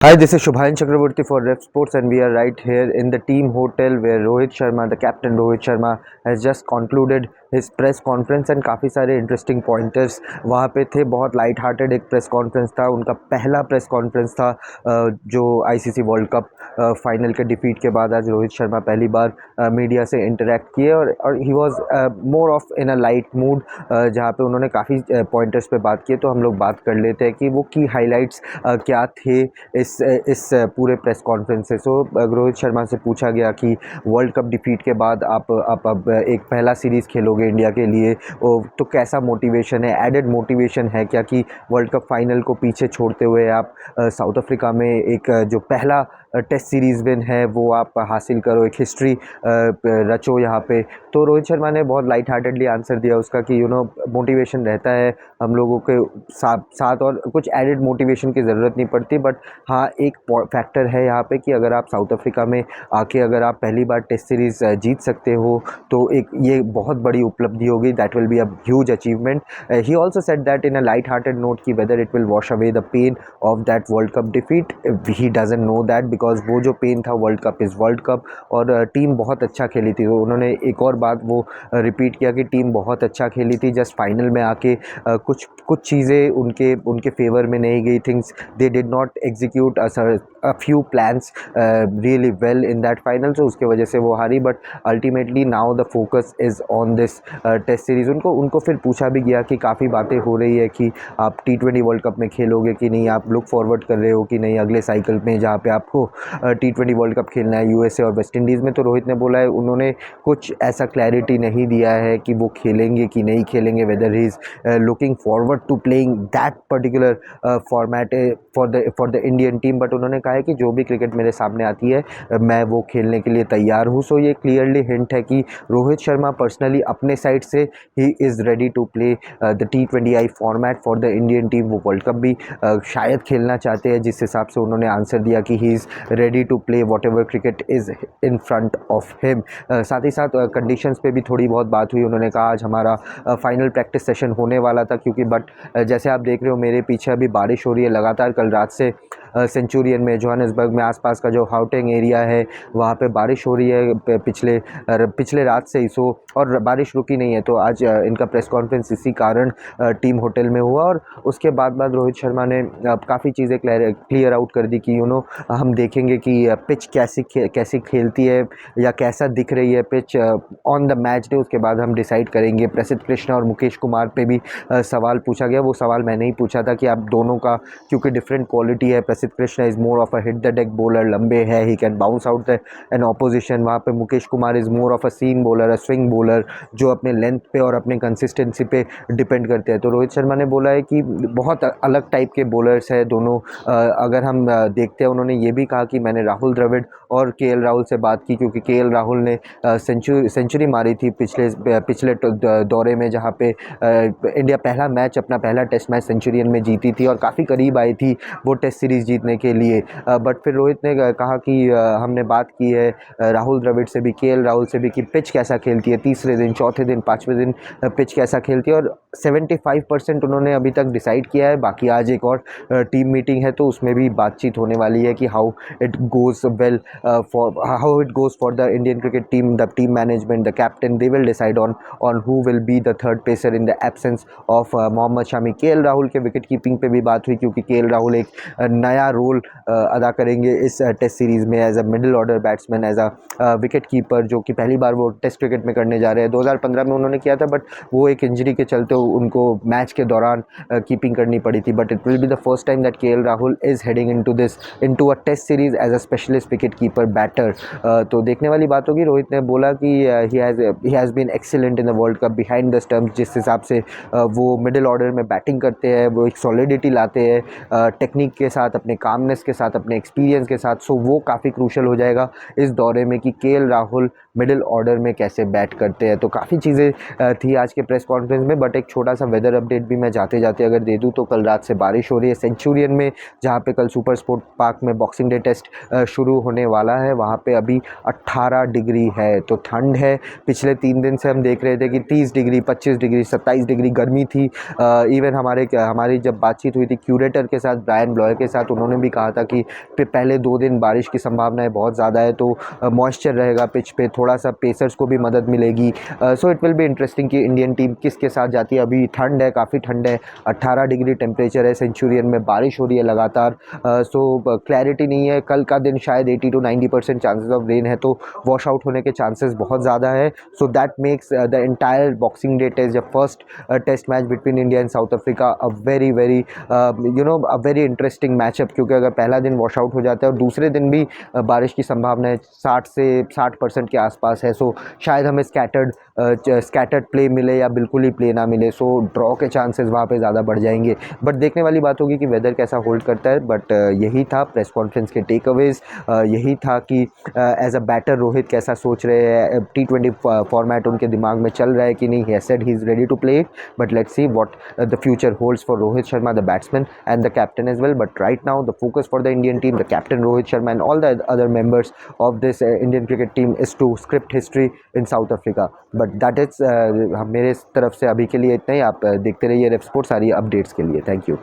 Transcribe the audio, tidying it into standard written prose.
Hi, this is Shubhayan Chakraborty for Ref Sports, and we are right here in the team hotel where Rohit Sharma, the captain Rohit Sharma, has just concluded his press conference and काफ़ी सारे interesting pointers वहाँ पे थे। बहुत light hearted एक press conference था, उनका पहला प्रेस कॉन्फ्रेंस था जो आईसीसी वर्ल्ड कप फाइनल के डिफीट के बाद आज रोहित शर्मा पहली बार मीडिया से इंटरेक्ट किए और he was more of in a light mood, जहाँ पे उन्होंने काफ़ी पॉइंटर्स पे बात की। तो हम लोग बात कर लेते हैं कि वो की हाइलाइट्स क्या थे इस पूरे प्रेस कॉन्फ्रेंस से। सो रोहित शर्मा से पूछा गया कि वर्ल्ड कप डिफीट के बाद आप अब एक पहला सीरीज़ खेलोगे इंडिया के लिए, तो कैसा मोटिवेशन है, एडेड मोटिवेशन है क्या कि वर्ल्ड कप फाइनल को पीछे छोड़ते हुए आप साउथ अफ्रीका में एक जो पहला टेस्ट सीरीज़ विन है वो आप हासिल करो, एक हिस्ट्री रचो यहाँ पे। तो रोहित शर्मा ने बहुत लाइट हार्टेडली आंसर दिया उसका कि मोटिवेशन रहता है हम लोगों के साथ और कुछ एडेड मोटिवेशन की ज़रूरत नहीं पड़ती। बट हाँ, एक फैक्टर है यहाँ पे कि अगर आप साउथ अफ्रीका में आके अगर आप पहली बार टेस्ट सीरीज़ जीत सकते हो तो एक ये बहुत बड़ी उपलब्धि होगी, that will be a huge achievement. He also said that in a light hearted note कि whether it will wash away the pain of that world cup defeat, he doesn't know that because वो जो पेन था, world cup is world cup और team बहुत अच्छा खेली थी। तो उन्होंने एक और बात वो रिपीट किया कि टीम बहुत अच्छा खेली थी, जस्ट फाइनल में आके कुछ चीज़ें उनके फेवर में नहीं गई, things they did not execute a few plans really well in that final, so उसके वजह से वो हारी। But ultimately now the focus is on this test series. उनको फिर पूछा भी गया कि काफ़ी बातें हो रही है कि आप T20 वर्ल्ड कप में खेलोगे कि नहीं, आप लुक फॉरवर्ड कर रहे हो कि नहीं अगले साइकिल में जहाँ पे आपको T20 वर्ल्ड कप खेलना है यूएसए और वेस्ट इंडीज़ में। तो रोहित ने बोला है उन्होंने कुछ ऐसा क्लैरिटी नहीं दिया है कि वो खेलेंगे कि नहीं खेलेंगे, whether he is looking forward to playing that particular format for the Indian team. But उन्होंने कहा है कि जो भी क्रिकेट मेरे सामने आती है मैं वो खेलने के लिए तैयार हूँ। सो ये क्लियरली हिंट है कि रोहित शर्मा पर्सनली अपने साइड से ही is ready to play the T20I format for the Indian team. वो वर्ल्ड कप भी शायद खेलना चाहते हैं, जिस हिसाब से उन्होंने आंसर दिया कि he is ready to play whatever cricket is in front of him. साथ ही साथ कंडीशंस पे भी थोड़ी बहुत बात हुई। उन्होंने कहा आज हमारा फाइनल प्रैक्टिस सेशन होने वाला था क्योंकि जैसे आप देख रहे हो मेरे पीछे अभी बारिश हो रही है लगातार कल रात से। सेंचुरियन में, जोहानिसबर्ग में, आसपास का जो हाउटेंग एरिया है वहाँ पे बारिश हो रही है पिछले रात से ही। सो और बारिश रुकी नहीं है, तो आज इनका प्रेस कॉन्फ्रेंस इसी कारण टीम होटल में हुआ। और उसके बाद रोहित शर्मा ने काफ़ी चीज़ें क्लियर आउट कर दी कि हम देखेंगे कि पिच कैसी खेलती है या कैसा दिख रही है pitch on the match day, उसके बाद हम डिसाइड करेंगे। प्रसिद्ध कृष्णा और मुकेश कुमार पे भी सवाल पूछा गया। वो सवाल मैंने ही पूछा था कि आप दोनों का क्योंकि डिफरेंट क्वालिटी है, Prasidh Krishna is more of a hit the deck bowler, लंबे है, he can bounce out an opposition. वहाँ पे Mukesh Kumar is more of a seam bowler, a swing bowler जो अपने लेंथ पे और अपने कंसिस्टेंसी पे डिपेंड करते हैं। तो रोहित शर्मा ने बोला है कि बहुत अलग टाइप के बॉलर्स हैं दोनों। अगर हम देखते हैं, उन्होंने ये भी कहा कि मैंने राहुल द्रविड़ और केएल राहुल से बात की क्योंकि केएल राहुल ने सेंचुरी मारी थी पिछले दौरे में, जहाँ पे इंडिया पहला मैच, अपना पहला टेस्ट मैच सेंचुरियन में जीती थी और काफ़ी करीब आई थी वो टेस्ट सीरीज़ जीतने के लिए। बट फिर रोहित ने कहा कि हमने बात की है राहुल द्रविड़ से भी, केएल राहुल से भी कि पिच कैसा खेलती है, तीसरे दिन, चौथे दिन, पाँचवें दिन पिच कैसा खेलती है। और 75% उन्होंने अभी तक डिसाइड किया है। बाकी आज एक और टीम मीटिंग है तो उसमें भी बातचीत होने वाली है कि how it goes well for the Indian cricket team, the team management, the captain, they will decide on who will be the third pacer in the absence of Mohammed Shami. KL Rahul के विकेट कीपिंग पे भी बात हुई क्योंकि KL Rahul एक नया role अदा करेंगे इस टेस्ट सीरीज़ में as a middle order batsman, as a wicket keeper, जो कि पहली बार वो टेस्ट क्रिकेट में करने जा रहे हैं। 2015 में उन्होंने किया था बट वो एक इंजरी के चलते उनको मैच के दौरान कीपिंग करनी पड़ी थी। But it will be the first time that KL Rahul is heading into a test series as a specialist wicket keeper batter. तो देखने वाली बात होगी। रोहित ने बोला कि he has been excellent in the world cup behind the stumps, जिस हिसाब से वो मिडिल ऑर्डर में बैटिंग करते हैं, वो एक सॉलिडिटी लाते हैं टेक्निक के साथ, अपने कामनेस के साथ, अपने एक्सपीरियंस के साथ। सो वो काफ़ी क्रूशल हो जाएगा इस दौरे में कि केएल राहुल मिडिल ऑर्डर में कैसे बैट करते हैं। तो काफ़ी चीज़ें थी आज के प्रेस कॉन्फ्रेंस में। बट एक छोटा सा वेदर अपडेट भी मैं जाते जाते अगर दे दूँ तो कल रात से बारिश हो रही है सेंचुरियन में, जहाँ पे कल सुपर स्पोर्ट पार्क में बॉक्सिंग डे टेस्ट शुरू होने वाला है। वहाँ पे अभी 18 डिग्री है, तो ठंड है। पिछले 3 दिन से हम देख रहे थे कि 30 डिग्री, 25 डिग्री, 27 डिग्री गर्मी थी। इवन हमारी जब बातचीत हुई थी क्यूरेटर के साथ, ब्रायन ब्लॉय के साथ, उन्होंने भी कहा था कि पहले 2 दिन बारिश की संभावनाएं बहुत ज़्यादा है, तो मॉइस्चर रहेगा पिच पे, थोड़ा सा पेसर्स को भी मदद मिलेगी। So it will be interesting कि इंडियन टीम किसके साथ जाती है। अभी ठंड है, काफ़ी ठंड है, 18 डिग्री टेम्परेचर है, सेंचुरियन में बारिश हो रही है लगातार। सो क्लैरिटी नहीं है, कल का दिन शायद 80 to 90% चांसेस ऑफ रेन है, तो वॉश आउट होने के चांसेस बहुत ज़्यादा है। So that makes the entire boxing day test, the first test match between India and South Africa, a very very a very interesting matchup. क्योंकि अगर पहला दिन वॉश आउट हो जाता है और दूसरे दिन भी बारिश की संभावना है 60 से 60% के आसपास है, सो शायद हमें स्कैटर्ड प्ले मिले या बिल्कुल ही प्ले ना मिले। सो ड्रॉ के चांसेस वहाँ पे ज़्यादा बढ़ जाएंगे। बट देखने वाली बात होगी कि वेदर कैसा होल्ड करता है। बट यही था प्रेस कॉन्फ्रेंस के टेक अवेज, यही था कि एज अ बैटर रोहित कैसा सोच रहे हैं, T20 फॉर्मेट उनके दिमाग में चल रहा है कि नहीं। He said he is ready to play it, but let's see what the future holds for Rohit Sharma, the batsman and the captain as well. But right now the focus for the Indian team, the captain Rohit Sharma and all the other members of this Indian cricket team is to script history in South Africa. But that is मेरे तरफ से अभी के लिए इतना ही। आप देखते रहिए रेफ स्पोर्ट्स सारी अपडेट्स के लिए। Thank you.